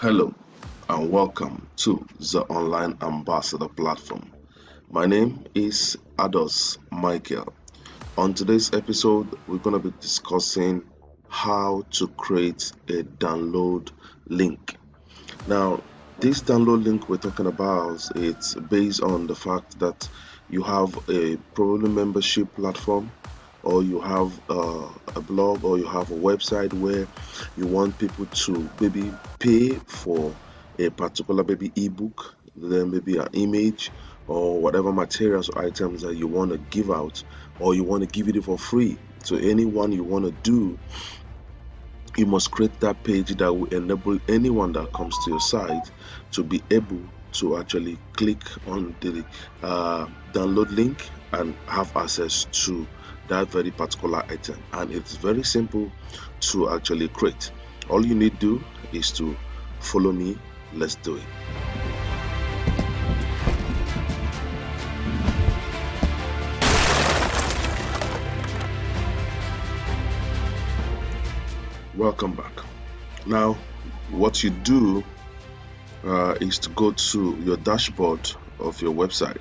Hello and welcome to the Online Ambassador platform. My name is Ados Michael. On today's episode, we're going to be discussing how to create a download link. Now, this download link we're talking about, it's based on the fact that you have a probably membership platform, or you have a blog, or you have a website where you want people to maybe pay for a particular maybe ebook, then maybe an image or whatever materials or items that you want to give out, or you want to give it for free to anyone you want to do. You must create that page that will enable anyone that comes to your site to be able to actually click on the download link and have access to that very particular item. And it's very simple to actually create. All you need to do is to follow me. Let's do it. Welcome back. Now, what you do is to go to your dashboard of your website.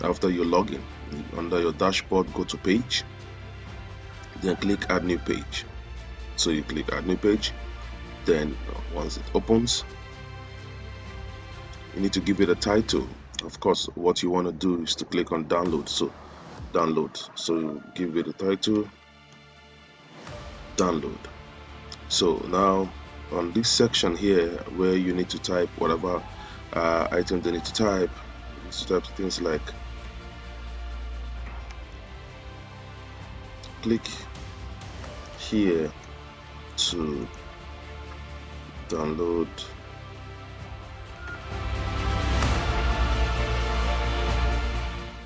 After you log in, under your dashboard, go to page, then click add new page. So you click add new page, then once it opens, you need to give it a title. Of course, what you want to do is to click on download. So download, so you give it a title, download. So now on this section here where you need to type whatever item they need to type, things like click here to download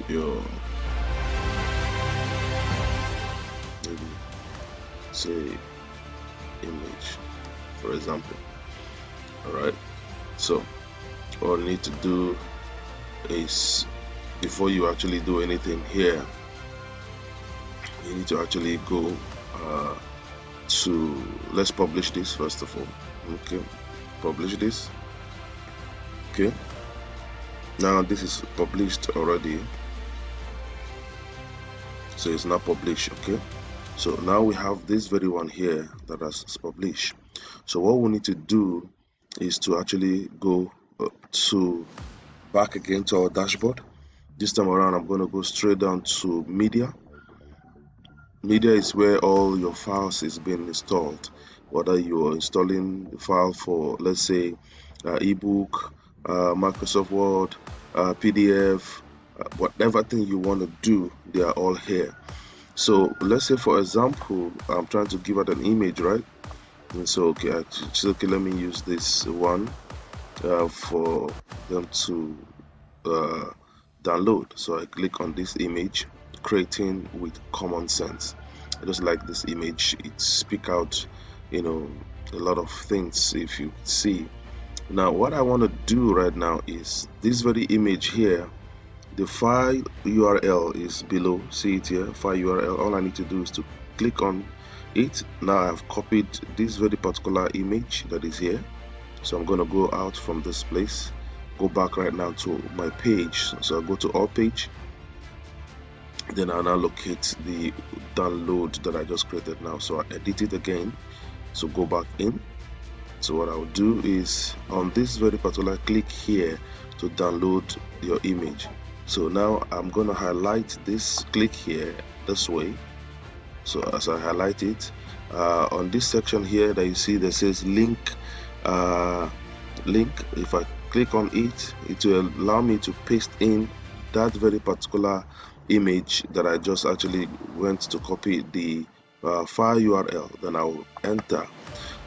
your maybe say image, for example. Alright, so all you need to do is, before you actually do anything here, you need to actually go to, let's publish this first of all. Okay, publish this. Okay, now this is published already, so it's not published. Okay, so now we have this very one here that has published. So what we need to do is to actually go to back again to our dashboard. This time around, I'm going to go straight down to media. Media is where all your files is being installed, whether you are installing the file for, let's say, eBook, Microsoft Word, PDF, whatever thing you want to do, they are all here. So let's say, for example, I'm trying to give out an image, right? And so okay, let me use this one for them to download. So I click on this image, creating with common sense. I just like this image. It speak out, a lot of things. If you see now, what I want to do right now is this very image here. The file URL is below. See it here, file URL. All I need to do is to click on it. Now I've copied this very particular image that is here. So I'm going to go out from this place, go back right now to my page. So I go to all page, then I'll now locate the download that I just created now. So I edit it again, so go back in. So what I'll do is on this very particular, click here to download your image. So now I'm going to highlight this, click here this way. So as I highlight it, on this section here that you see that says link, if I click on it, it will allow me to paste in that very particular image that I just actually went to copy the file URL. Then I will enter.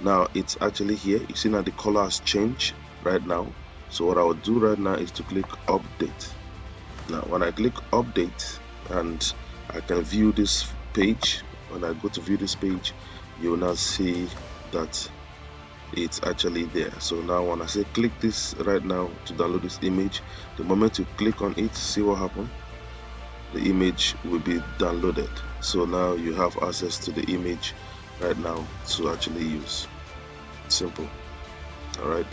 Now it's actually here. You see now the color has changed right now. So what I will do right now is to click update. Now when I click update and I can view this page, when I go to view this page, you will now see that it's actually there. So now when I say click this right now to download this image, the moment you click on it, see what happens, the image will be downloaded. So now you have access to the image right now to actually use. Simple. All right.